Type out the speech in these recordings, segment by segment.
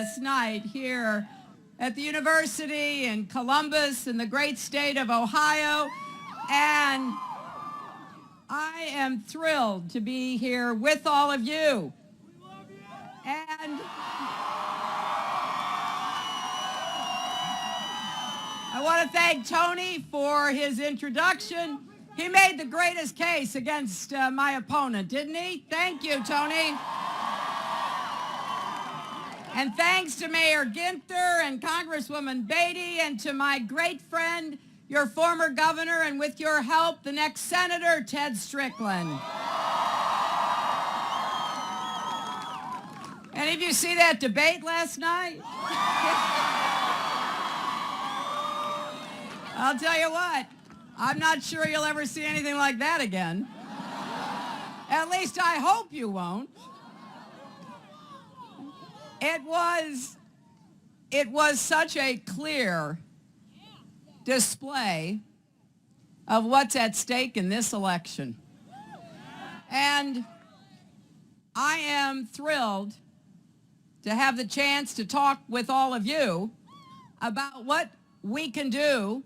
last night here at the University in Columbus in the great state of Ohio, and I am thrilled to be here with all of you. And I want to thank Tony for his introduction. He made the greatest case against my opponent, didn't he? Thank you, Tony. And thanks to Mayor Ginther and Congresswoman Beatty and to my great friend, your former governor, and with your help, the next Senator, Ted Strickland. Any of you see that debate last night? I'll tell you what, I'm not sure you'll ever see anything like that again. At least I hope you won't. It was such a clear display of what's at stake in this election. And I am thrilled to have the chance to talk with all of you about what we can do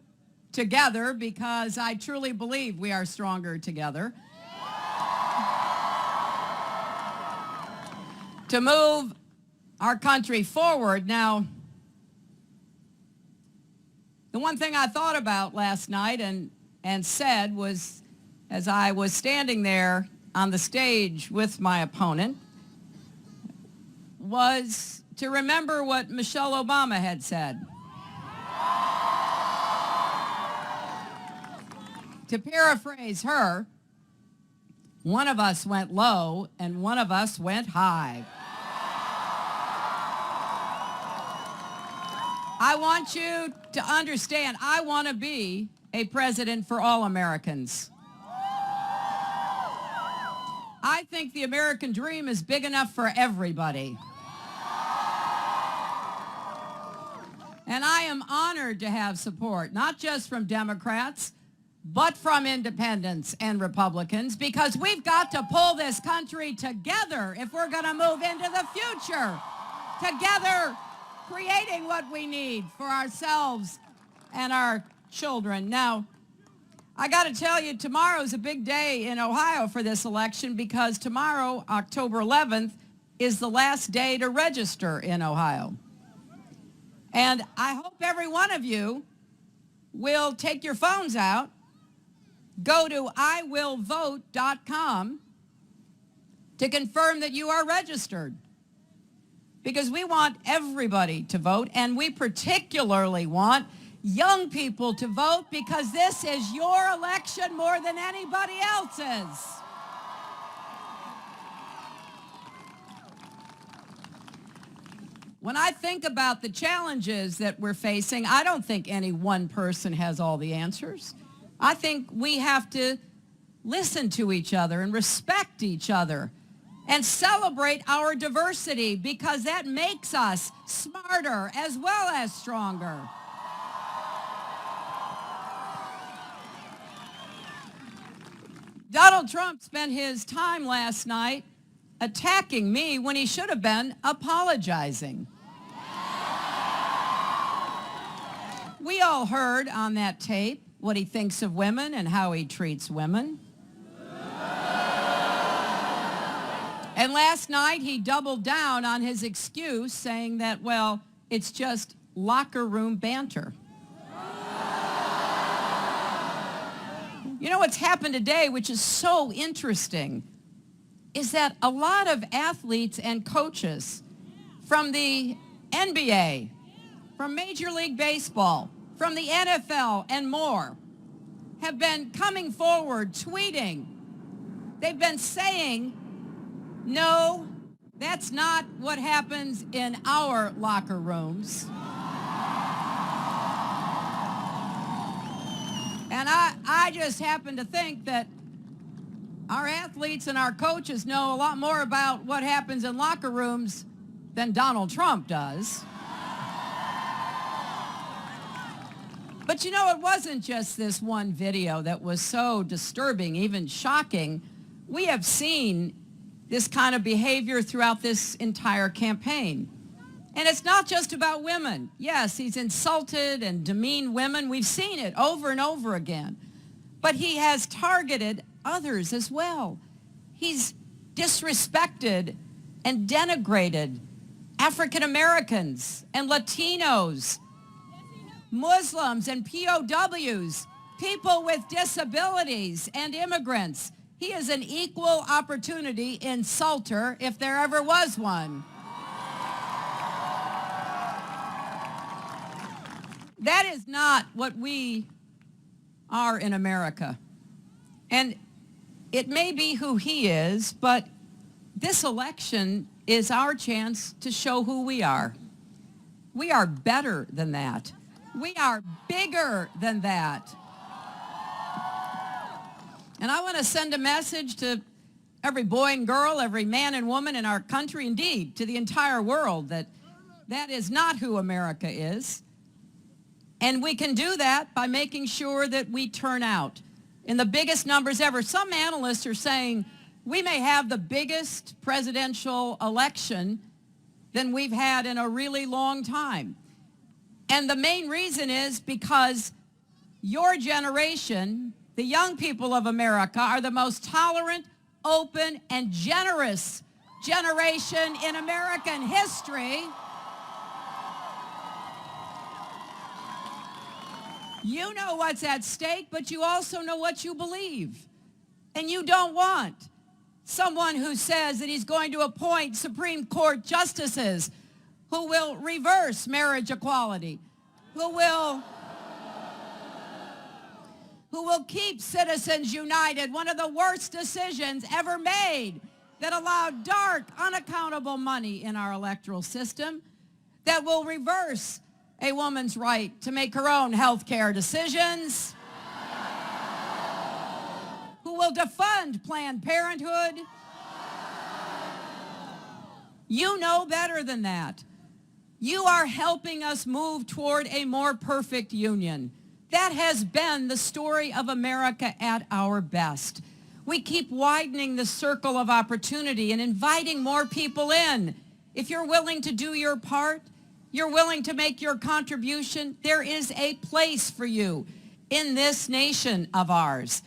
together, because I truly believe we are stronger together, to move our country forward. Now, the one thing I thought about last night and said was, as I was standing there on the stage with my opponent, was to remember what Michelle Obama had said. To paraphrase her, one of us went low and one of us went high. I want you to understand, I want to be a president for all Americans. I think the American dream is big enough for everybody. And I am honored to have support, not just from Democrats, but from independents and Republicans, because we've got to pull this country together if we're going to move into the future. Together, creating what we need for ourselves and our children. Now, I got to tell you, tomorrow's a big day in Ohio for this election, because tomorrow, October 11th, is the last day to register in Ohio. And I hope every one of you will take your phones out, go to iwillvote.com to confirm that you are registered. Because we want everybody to vote, and we particularly want young people to vote, because this is your election more than anybody else's. When I think about the challenges that we're facing, I don't think any one person has all the answers. I think we have to listen to each other and respect each other and celebrate our diversity, because that makes us smarter as well as stronger. Donald Trump spent his time last night attacking me when he should have been apologizing. We all heard on that tape what he thinks of women and how he treats women. And last night, he doubled down on his excuse, saying that, well, it's just locker room banter. You know what's happened today, which is so interesting, is that a lot of athletes and coaches from the NBA, from Major League Baseball, from the NFL, and more, have been coming forward, tweeting. They've been saying, no, that's not what happens in our locker rooms. And I just happen to think that our athletes and our coaches know a lot more about what happens in locker rooms than Donald Trump does. But you know, it wasn't just this one video that was so disturbing, even shocking. We have seen this kind of behavior throughout this entire campaign. And it's not just about women. Yes, he's insulted and demeaned women. We've seen it over and over again. But he has targeted others as well. He's disrespected and denigrated African Americans and Latinos, Muslims and POWs, people with disabilities and immigrants. He is an equal opportunity insulter if there ever was one. That is not what we are in America. And it may be who he is, but this election is our chance to show who we are. We are better than that. We are bigger than that. And I want to send a message to every boy and girl, every man and woman in our country, indeed, to the entire world, that that is not who America is. And we can do that by making sure that we turn out in the biggest numbers ever. Some analysts are saying we may have the biggest presidential election than we've had in a really long time. And the main reason is because your generation, the young people of America, are the most tolerant, open, and generous generation in American history. You know what's at stake, but you also know what you believe. And you don't want someone who says that he's going to appoint Supreme Court justices who will reverse marriage equality, who will keep Citizens United, one of the worst decisions ever made, that allowed dark, unaccountable money in our electoral system, that will reverse a woman's right to make her own health care decisions, who will defund Planned Parenthood. You know better than that. You are helping us move toward a more perfect union. That has been the story of America at our best. We keep widening the circle of opportunity and inviting more people in. If you're willing to do your part, you're willing to make your contribution, there is a place for you in this nation of ours.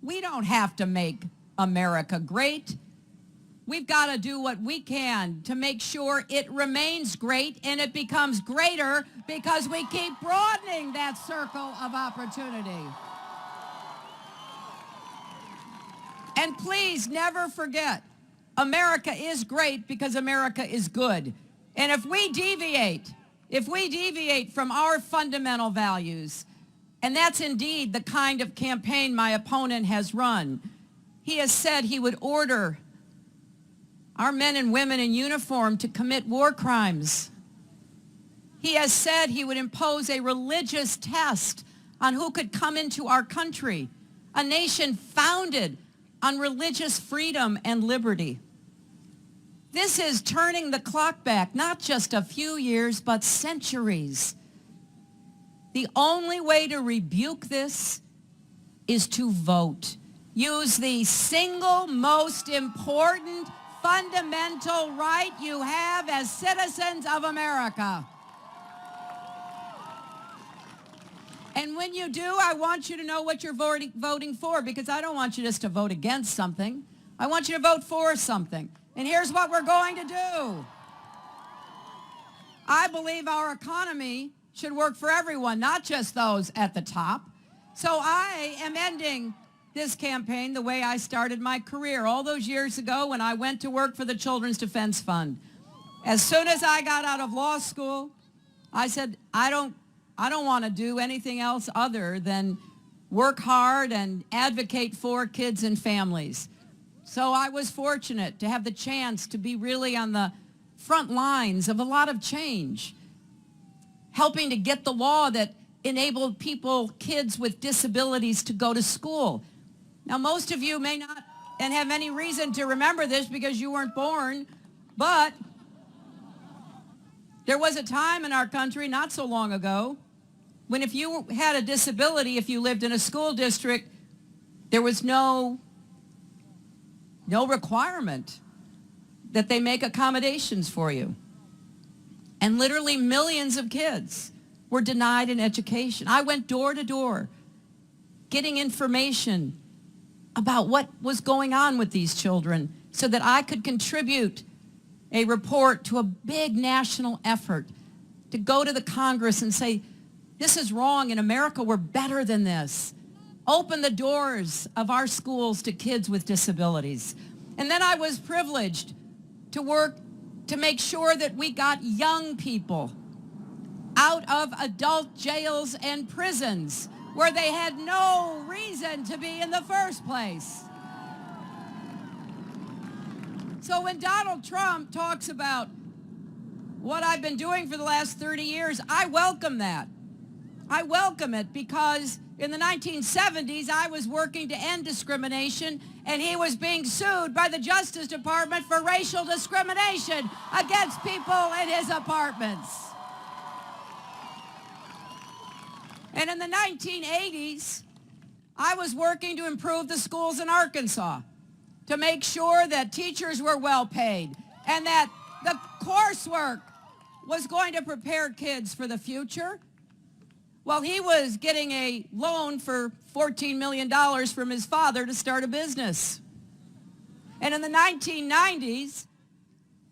We don't have to make America great. We've got to do what we can to make sure it remains great and it becomes greater because we keep broadening that circle of opportunity. And please never forget, America is great because America is good. And if we deviate from our fundamental values, and that's indeed the kind of campaign my opponent has run. He has said he would order our men and women in uniform to commit war crimes. He has said he would impose a religious test on who could come into our country, a nation founded on religious freedom and liberty. This is turning the clock back, not just a few years, but centuries. The only way to rebuke this is to vote. Use the single most important fundamental right you have as citizens of America. And when you do, I want you to know what you're voting for, because I don't want you just to vote against something. I want you to vote for something. And here's what we're going to do. I believe our economy should work for everyone, not just those at the top. So I am ending this campaign the way I started my career all those years ago when I went to work for the Children's Defense Fund. As soon as I got out of law school, I said, I don't want to do anything else other than work hard and advocate for kids and families. So I was fortunate to have the chance to be really on the front lines of a lot of change, helping to get the law that enabled kids with disabilities to go to school. Now, most of you may not and have any reason to remember this because you weren't born, but there was a time in our country not so long ago when if you had a disability, if you lived in a school district, there was no requirement that they make accommodations for you. And literally millions of kids were denied an education. I went door to door getting information about what was going on with these children so that I could contribute a report to a big national effort to go to the Congress and say, this is wrong. In America, we're better than this. Open the doors of our schools to kids with disabilities. And then I was privileged to work to make sure that we got young people out of adult jails and prisons where they had no reason to be in the first place. So when Donald Trump talks about what I've been doing for the last 30 years, I welcome that. I welcome it because in the 1970s, I was working to end discrimination, and he was being sued by the Justice Department for racial discrimination against people in his apartments. And in the 1980s, I was working to improve the schools in Arkansas, to make sure that teachers were well paid and that the coursework was going to prepare kids for the future. Well, he was getting a loan for $14 million from his father to start a business. And in the 1990s,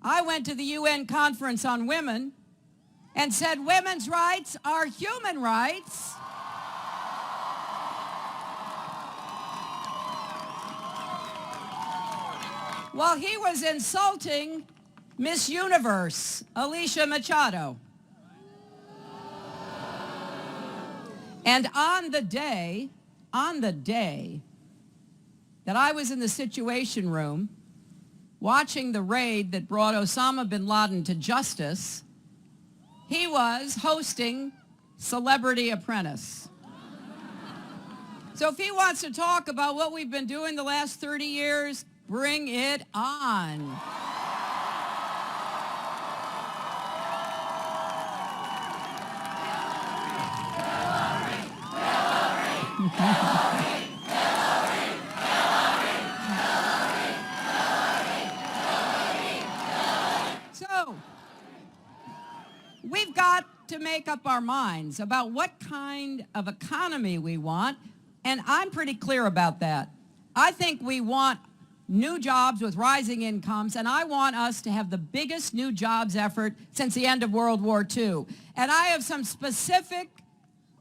I went to the UN Conference on Women and said, women's rights are human rights. While he was insulting Miss Universe, Alicia Machado. And on the day that I was in the Situation Room watching the raid that brought Osama bin Laden to justice, he was hosting Celebrity Apprentice. So if he wants to talk about what we've been doing the last 30 years, bring it on. So, we've got to make up our minds about what kind of economy we want, and I'm pretty clear about that. I think we want new jobs with rising incomes, and I want us to have the biggest new jobs effort since the end of World War II. And I have some specific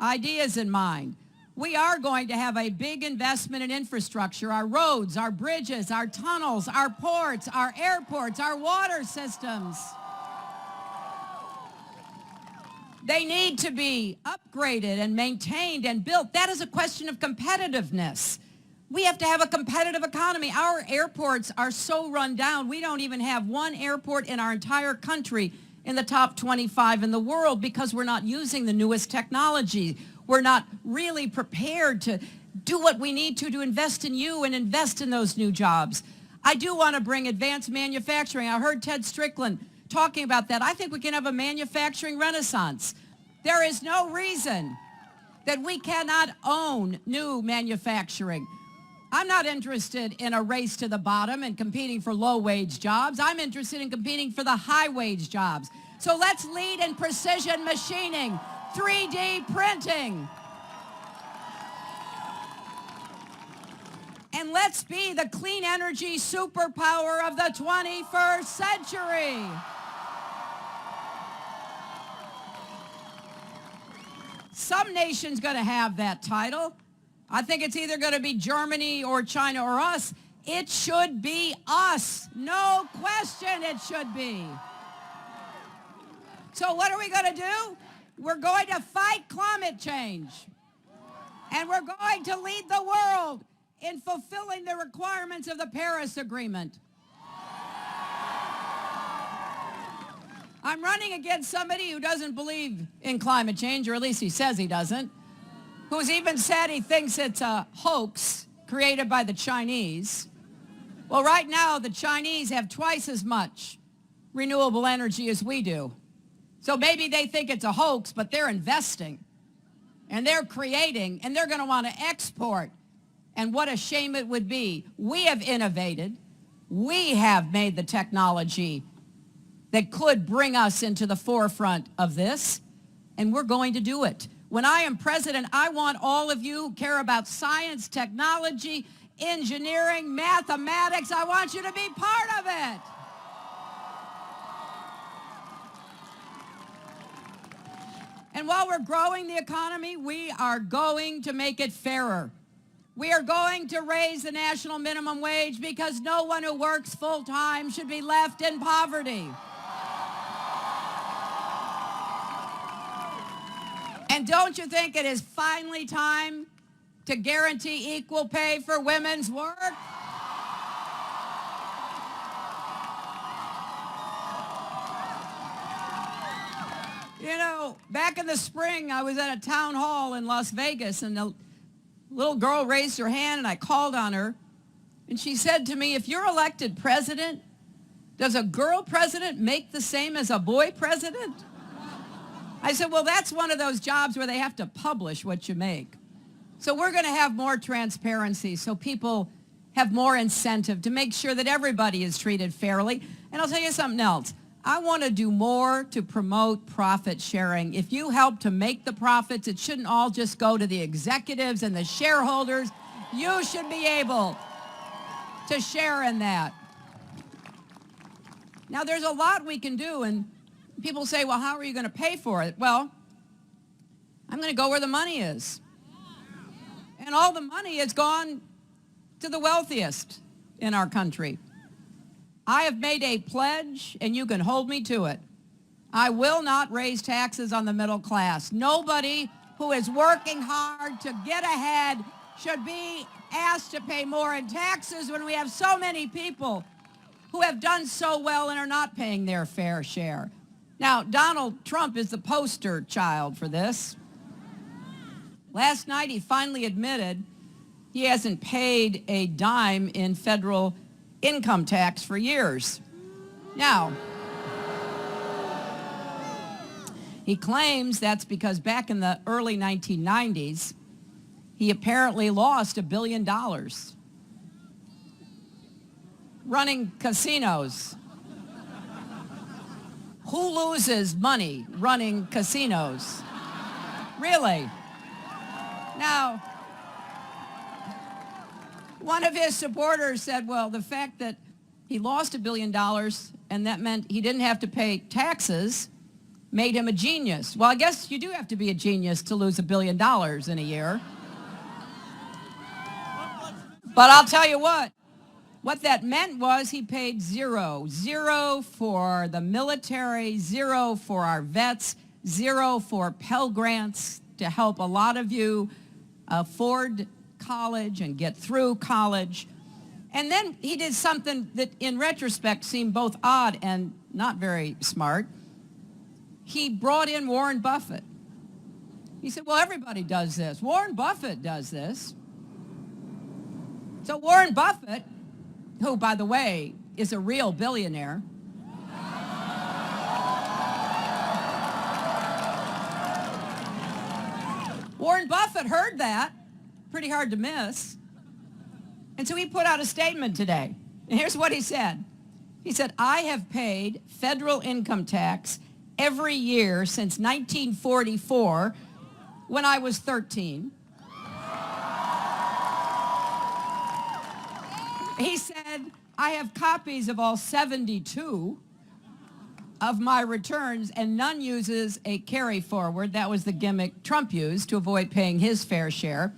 ideas in mind. We are going to have a big investment in infrastructure, our roads, our bridges, our tunnels, our ports, our airports, our water systems. They need to be upgraded and maintained and built. That is a question of competitiveness. We have to have a competitive economy. Our airports are so run down, we don't even have one airport in our entire country in the top 25 in the world because we're not using the newest technology. We're not really prepared to do what we need to invest in you and invest in those new jobs. I do want to bring advanced manufacturing. I heard Ted Strickland talking about that. I think we can have a manufacturing renaissance. There is no reason that we cannot own new manufacturing. I'm not interested in a race to the bottom and competing for low-wage jobs. I'm interested in competing for the high-wage jobs. So let's lead in precision machining, 3D printing. And let's be the clean energy superpower of the 21st century. Some nation's going to have that title. I think it's either going to be Germany or China or us. It should be us. No question it should be. So what are we going to do? We're going to fight climate change. And we're going to lead the world in fulfilling the requirements of the Paris Agreement. I'm running against somebody who doesn't believe in climate change, or at least he says he doesn't, who's even said he thinks it's a hoax created by the Chinese. Well, right now, the Chinese have twice as much renewable energy as we do. So maybe they think it's a hoax, but they're investing, and they're creating, and they're going to want to export. And what a shame it would be. We have innovated. We have made the technology that could bring us into the forefront of this, and we're going to do it. When I am president, I want all of you who care about science, technology, engineering, mathematics, I want you to be part of it. And while we're growing the economy, we are going to make it fairer. We are going to raise the national minimum wage because no one who works full-time should be left in poverty. And don't you think it is finally time to guarantee equal pay for women's work? You know, back in the spring, I was at a town hall in Las Vegas, and a little girl raised her hand, and I called on her, and she said to me, if you're elected president, does a girl president make the same as a boy president? I said, well, that's one of those jobs where they have to publish what you make. So we're going to have more transparency so people have more incentive to make sure that everybody is treated fairly. And I'll tell you something else. I want to do more to promote profit sharing. If you help to make the profits, it shouldn't all just go to the executives and the shareholders. You should be able to share in that. Now, there's a lot we can do, and people say, well, how are you going to pay for it? Well, I'm going to go where the money is. And all the money has gone to the wealthiest in our country. I have made a pledge, and you can hold me to it. I will not raise taxes on the middle class. Nobody who is working hard to get ahead should be asked to pay more in taxes when we have so many people who have done so well and are not paying their fair share. Now, Donald Trump is the poster child for this. Last night, he finally admitted he hasn't paid a dime in federal income tax for years. Now, he claims that's because back in the early 1990s, he apparently lost $1 billion running casinos. Who loses money running casinos? Really? Now, one of his supporters said, well, the fact that he lost $1 billion and that meant he didn't have to pay taxes made him a genius. Well, I guess you do have to be a genius to lose $1 billion in a year. But I'll tell you what that meant was he paid zero for the military, zero for our vets, zero for Pell Grants to help a lot of you afford college and get through college. And then he did something that in retrospect seemed both odd and not very smart. He brought in Warren Buffett. He said, well, everybody does this. Warren Buffett does this. So Warren Buffett, who, by the way, is a real billionaire, Warren Buffett heard that, pretty hard to miss, and so he put out a statement today. And here's what he said. He said, I have paid federal income tax every year since 1944 when I was 13. He said, I have copies of all 72 of my returns, and none uses a carry forward. That was the gimmick Trump used to avoid paying his fair share.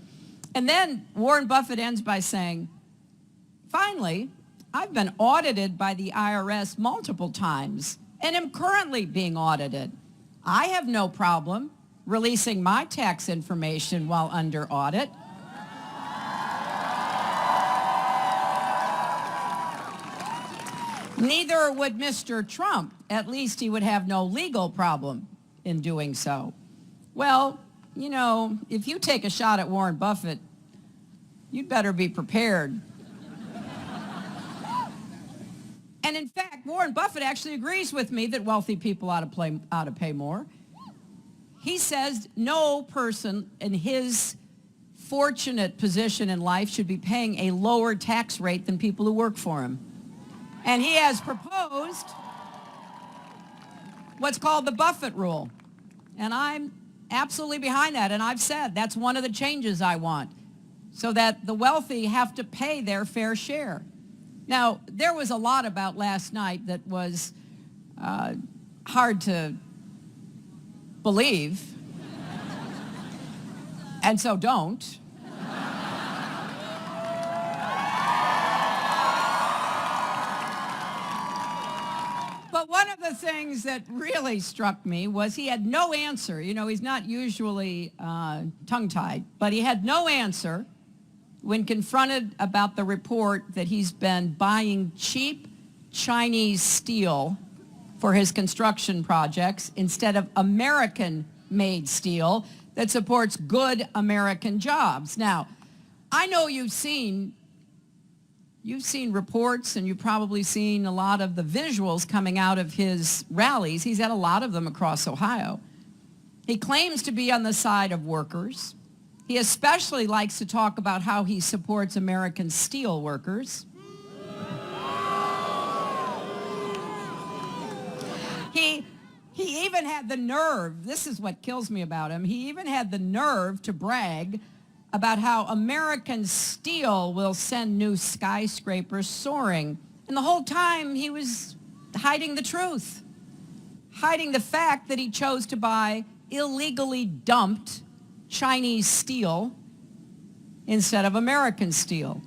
And then Warren Buffett ends by saying, finally, I've been audited by the IRS multiple times and am currently being audited. I have no problem releasing my tax information while under audit. Neither would Mr. Trump. At least he would have no legal problem in doing so. Well, you know, if you take a shot at Warren Buffett, you'd better be prepared. And in fact, Warren Buffett actually agrees with me that wealthy people ought to pay more. He says no person in his fortunate position in life should be paying a lower tax rate than people who work for him. And he has proposed what's called the Buffett rule. And I'm absolutely behind that. And I've said that's one of the changes I want, so that the wealthy have to pay their fair share. Now, there was a lot about last night that was hard to believe, and so don't. But one of the things that really struck me was he had no answer. You know, he's not usually tongue-tied, but he had no answer when confronted about the report that he's been buying cheap Chinese steel for his construction projects instead of American-made steel that supports good American jobs. Now, I know you've seen reports, and you've probably seen a lot of the visuals coming out of his rallies. He's had a lot of them across Ohio. He claims to be on the side of workers. He especially likes to talk about how he supports American steel workers. He even had the nerve, this is what kills me about him, he even had the nerve to brag about how American steel will send new skyscrapers soaring. And the whole time he was hiding the truth, hiding the fact that he chose to buy illegally dumped Chinese steel instead of American steel.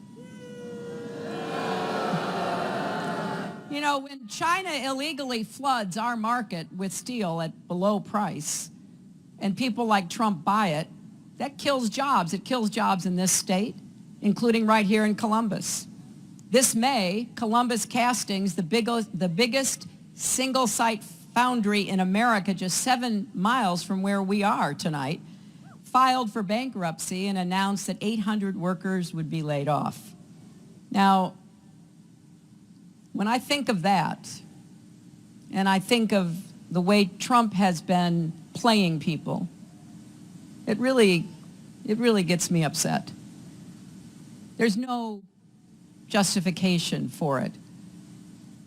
You know, when China illegally floods our market with steel at below price, and people like Trump buy it, that kills jobs. It kills jobs in this state, including right here in Columbus. This May, Columbus Castings, the biggest single-site foundry in America, just 7 miles from where we are tonight, filed for bankruptcy and announced that 800 workers would be laid off. Now, when I think of that, and I think of the way Trump has been playing people, it really gets me upset. There's no justification for it,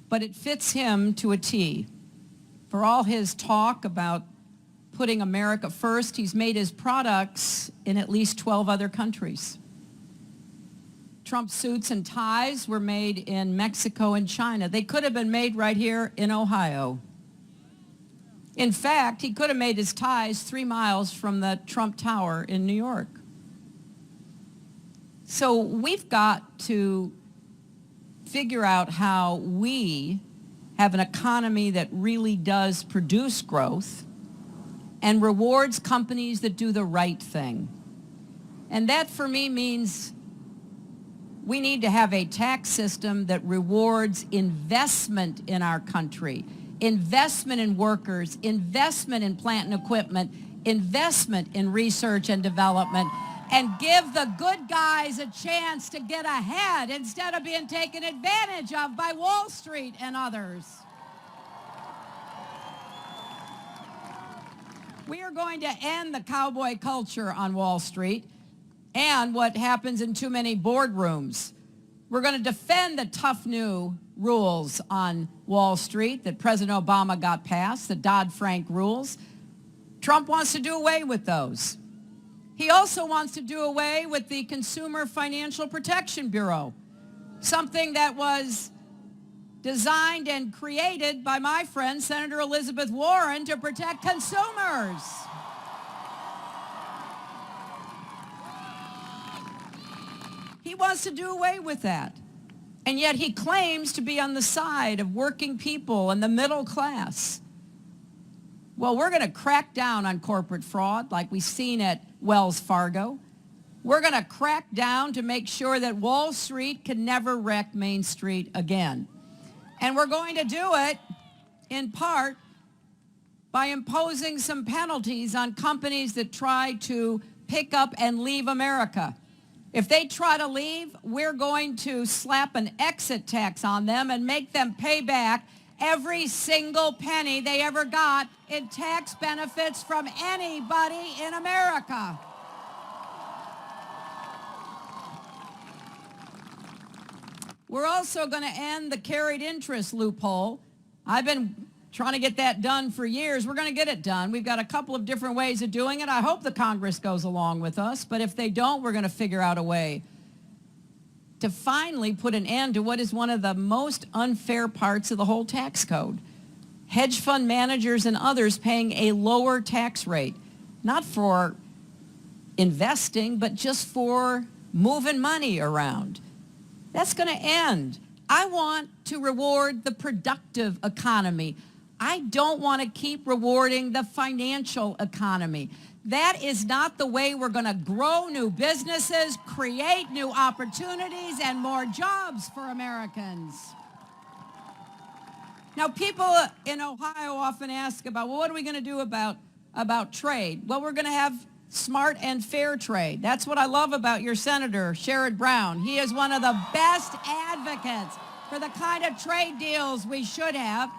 but it fits him to a T. For all his talk about putting America first, he's made his products in at least 12 other countries. Trump's suits and ties were made in Mexico and China. They could have been made right here in Ohio. In fact, he could have made his ties 3 miles from the Trump Tower in New York. So we've got to figure out how we have an economy that really does produce growth and rewards companies that do the right thing. And that, for me, means we need to have a tax system that rewards investment in our country, investment in workers, investment in plant and equipment, investment in research and development, and give the good guys a chance to get ahead instead of being taken advantage of by Wall Street and others. We are going to end the cowboy culture on Wall Street and what happens in too many boardrooms. We're going to defend the tough new rules on Wall Street that President Obama got passed, the Dodd-Frank rules. Trump wants to do away with those. He also wants to do away with the Consumer Financial Protection Bureau, something that was designed and created by my friend, Senator Elizabeth Warren, to protect consumers. He wants to do away with that. And yet he claims to be on the side of working people and the middle class. Well, we're going to crack down on corporate fraud like we've seen at Wells Fargo. We're going to crack down to make sure that Wall Street can never wreck Main Street again. And we're going to do it in part by imposing some penalties on companies that try to pick up and leave America. If they try to leave, we're going to slap an exit tax on them and make them pay back every single penny they ever got in tax benefits from anybody in America. We're also going to end the carried interest loophole. I've been trying to get that done for years. We're going to get it done. We've got a couple of different ways of doing it. I hope the Congress goes along with us, but if they don't, we're going to figure out a way to finally put an end to what is one of the most unfair parts of the whole tax code. Hedge fund managers and others paying a lower tax rate, not for investing, but just for moving money around. That's going to end. I want to reward the productive economy. I don't want to keep rewarding the financial economy. That is not the way we're going to grow new businesses, create new opportunities, and more jobs for Americans. Now, people in Ohio often ask about, well, what are we going to do about trade? Well, we're going to have smart and fair trade. That's what I love about your Senator, Sherrod Brown. He is one of the best advocates for the kind of trade deals we should have.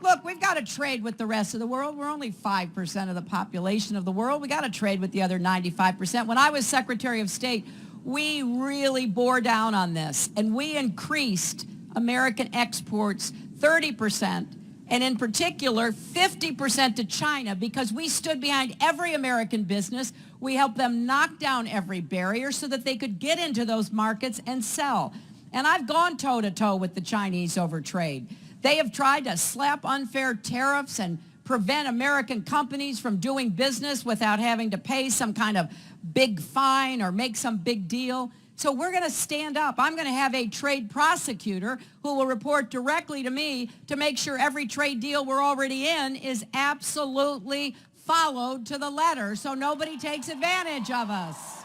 Look, we've got to trade with the rest of the world. We're only 5% of the population of the world. We got to trade with the other 95%. When I was Secretary of State, we really bore down on this, and we increased American exports 30%, and in particular 50% to China, because we stood behind every American business. We helped them knock down every barrier so that they could get into those markets and sell. And I've gone toe-to-toe with the Chinese over trade. They have tried to slap unfair tariffs and prevent American companies from doing business without having to pay some kind of big fine or make some big deal. So we're going to stand up. I'm going to have a trade prosecutor who will report directly to me to make sure every trade deal we're already in is absolutely followed to the letter so nobody takes advantage of us.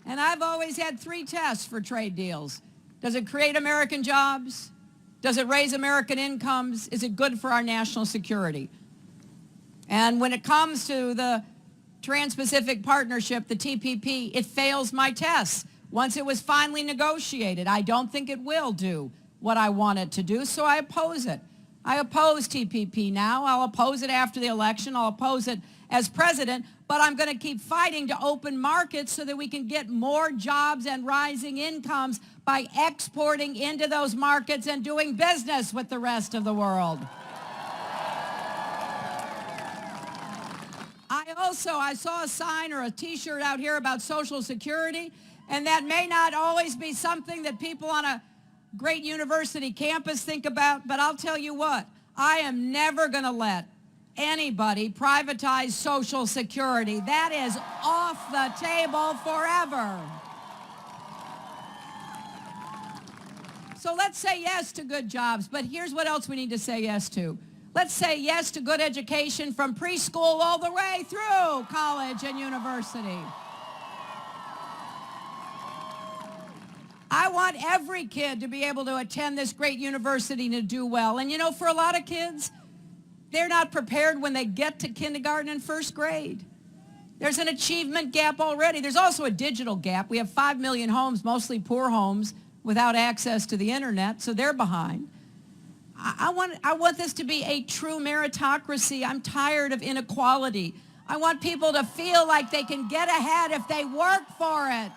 And I've always had three tests for trade deals. Does it create American jobs? Does it raise American incomes? Is it good for our national security? And when it comes to the Trans-Pacific Partnership, the TPP, it fails my tests. Once it was finally negotiated, I don't think it will do what I want it to do, so I oppose it. I oppose TPP now. I'll oppose it after the election. I'll oppose it as president, but I'm going to keep fighting to open markets so that we can get more jobs and rising incomes by exporting into those markets and doing business with the rest of the world. I saw a sign or a T-shirt out here about Social Security, and that may not always be something that people on a great university campus think about, but I'll tell you what, I am never going to let anybody privatize Social Security. That is off the table forever. So let's say yes to good jobs, but here's what else we need to say yes to. Let's say yes to good education from preschool all the way through college and university. I want every kid to be able to attend this great university and to do well. And you know, for a lot of kids, they're not prepared when they get to kindergarten and first grade. There's an achievement gap already. There's also a digital gap. We have 5 million homes, mostly poor homes, without access to the internet, so they're behind. I want this to be a true meritocracy. I'm tired of inequality. I want people to feel like they can get ahead if they work for it.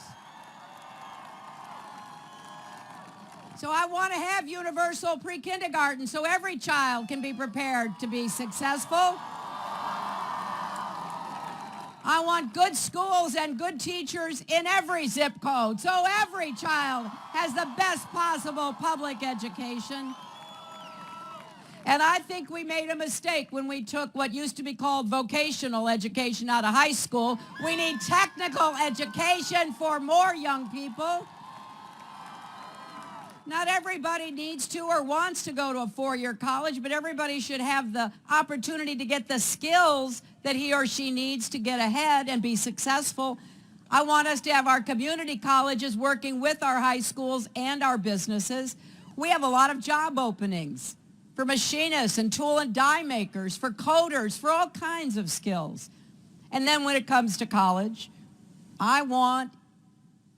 So I want to have universal pre-kindergarten so every child can be prepared to be successful. I want good schools and good teachers in every zip code so every child has the best possible public education. And I think we made a mistake when we took what used to be called vocational education out of high school. We need technical education for more young people. Not everybody needs to or wants to go to a four-year college, but everybody should have the opportunity to get the skills that he or she needs to get ahead and be successful. I want us to have our community colleges working with our high schools and our businesses. We have a lot of job openings for machinists and tool and die makers, for coders, for all kinds of skills. And then when it comes to college, I want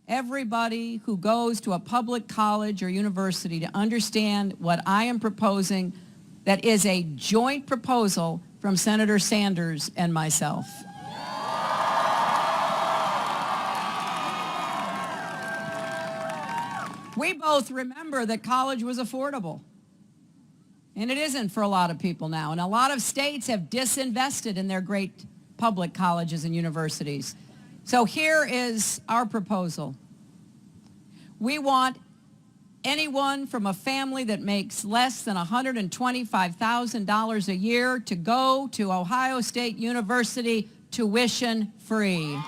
everybody who goes to a public college or university to understand what I am proposing that is a joint proposal from Senator Sanders and myself. We both remember that college was affordable. And it isn't for a lot of people now. And a lot of states have disinvested in their great public colleges and universities. So here is our proposal. We want anyone from a family that makes less than $125,000 a year to go to Ohio State University tuition free.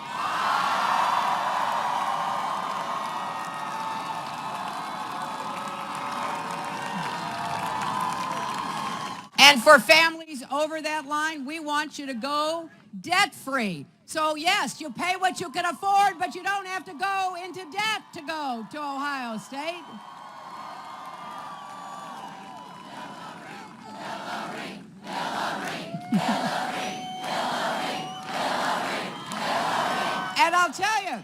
And for families over that line, we want you to go debt-free. So yes, you pay what you can afford, but you don't have to go into debt to go to Ohio State. And I'll tell you,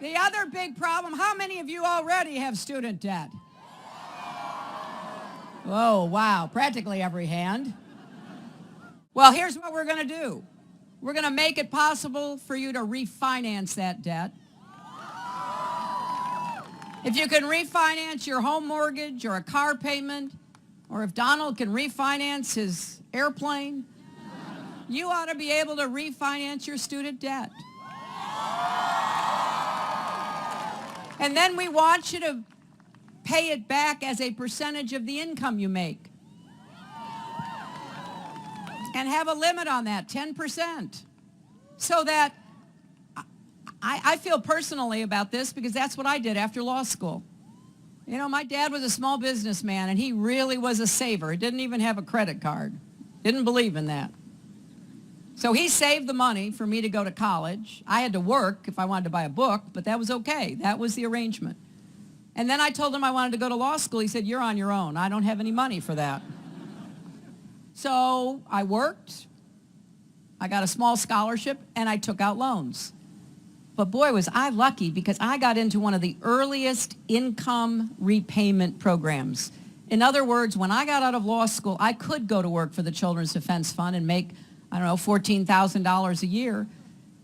the other big problem, how many of you already have student debt? Oh, wow, practically every hand. Well, here's what we're going to do. We're going to make it possible for you to refinance that debt. If you can refinance your home mortgage or a car payment, or if Donald can refinance his airplane, you ought to be able to refinance your student debt. And then we want you to pay it back as a percentage of the income you make. And have a limit on that, 10%. So that, I feel personally about this because that's what I did after law school. You know, my dad was a small businessman and he really was a saver. He didn't even have a credit card. Didn't believe in that. So he saved the money for me to go to college. I had to work if I wanted to buy a book, but that was okay. That was the arrangement. And then I told him I wanted to go to law school. He said, "You're on your own. I don't have any money for that." So I worked, I got a small scholarship, and I took out loans. But boy, was I lucky because I got into one of the earliest income repayment programs. In other words, when I got out of law school, I could go to work for the Children's Defense Fund and make, I don't know, $14,000 a year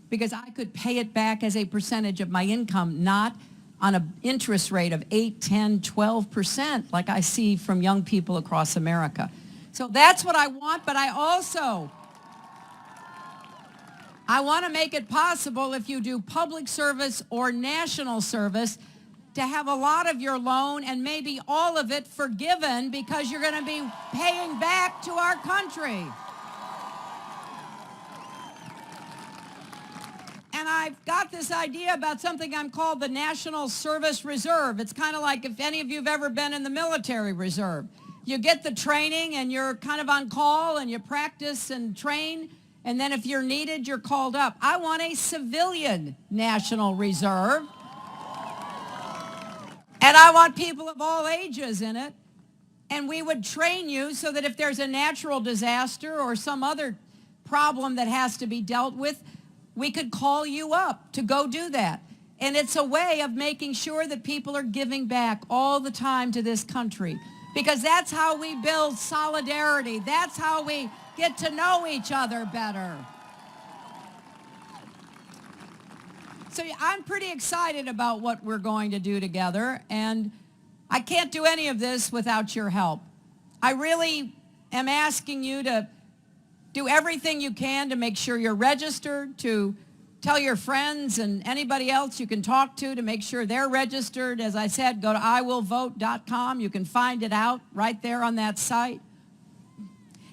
because I could pay it back as a percentage of my income, not on an interest rate of 8, 10, 12% like I see from young people across America. So that's what I want, but I want to make it possible if you do public service or national service to have a lot of your loan and maybe all of it forgiven because you're going to be paying back to our country. And I've got this idea about something I'm called the National Service Reserve. It's kind of like if any of you have ever been in the military reserve. You get the training and you're kind of on call and you practice and train, and then if you're needed, you're called up. I want a civilian National Reserve. And I want people of all ages in it. And we would train you so that if there's a natural disaster or some other problem that has to be dealt with, we could call you up to go do that. And it's a way of making sure that people are giving back all the time to this country. Because that's how we build solidarity. That's how we get to know each other better. So I'm pretty excited about what we're going to do together, and I can't do any of this without your help. I really am asking you to do everything you can to make sure you're registered, to tell your friends and anybody else you can talk to make sure they're registered. As I said, go to iwillvote.com. You can find it out right there on that site.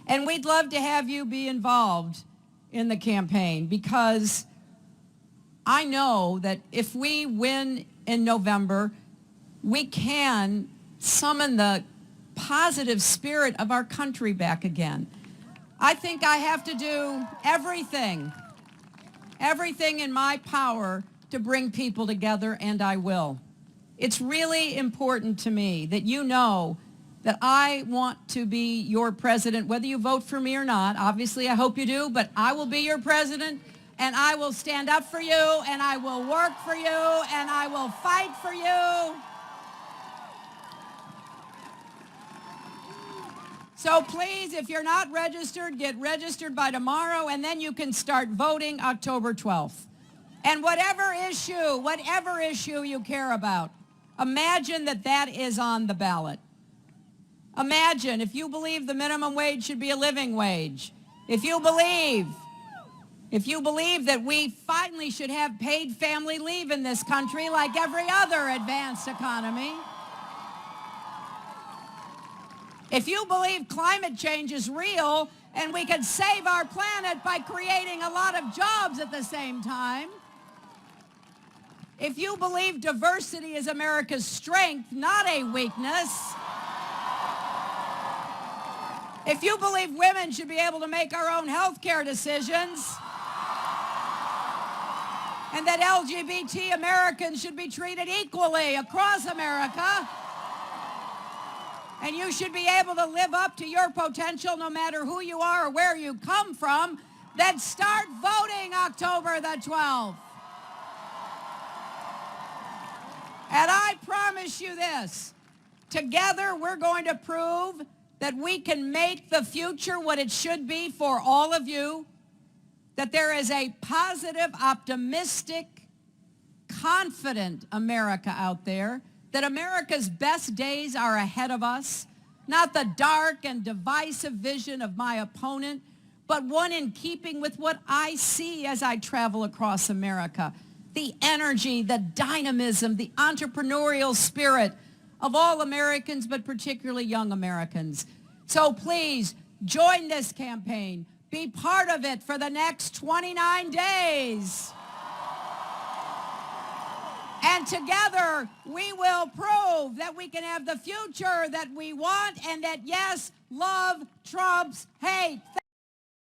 And we'd love to have you be involved in the campaign because I know that if we win in November, we can summon the positive spirit of our country back again. I think I have to do everything in my power to bring people together, and I will. It's really important to me that you know that I want to be your president, whether you vote for me or not. Obviously, I hope you do, but I will be your president, and I will stand up for you, and I will work for you, and I will fight for you. So please, if you're not registered, get registered by tomorrow, and then you can start voting October 12th. And whatever issue you care about, imagine that that is on the ballot. Imagine if you believe the minimum wage should be a living wage. If you believe that we finally should have paid family leave in this country like every other advanced economy. If you believe climate change is real and we can save our planet by creating a lot of jobs at the same time. If you believe diversity is America's strength, not a weakness. If you believe women should be able to make our own health care decisions, and that LGBT Americans should be treated equally across America, and you should be able to live up to your potential no matter who you are or where you come from, then start voting October the 12th. And I promise you this, together we're going to prove that we can make the future what it should be for all of you, that there is a positive, optimistic, confident America out there, that America's best days are ahead of us, not the dark and divisive vision of my opponent, but one in keeping with what I see as I travel across America. The energy, the dynamism, the entrepreneurial spirit of all Americans, but particularly young Americans. So please, join this campaign. Be part of it for the next 29 days. And together, we will prove that we can have the future that we want and that, yes, love trumps hate.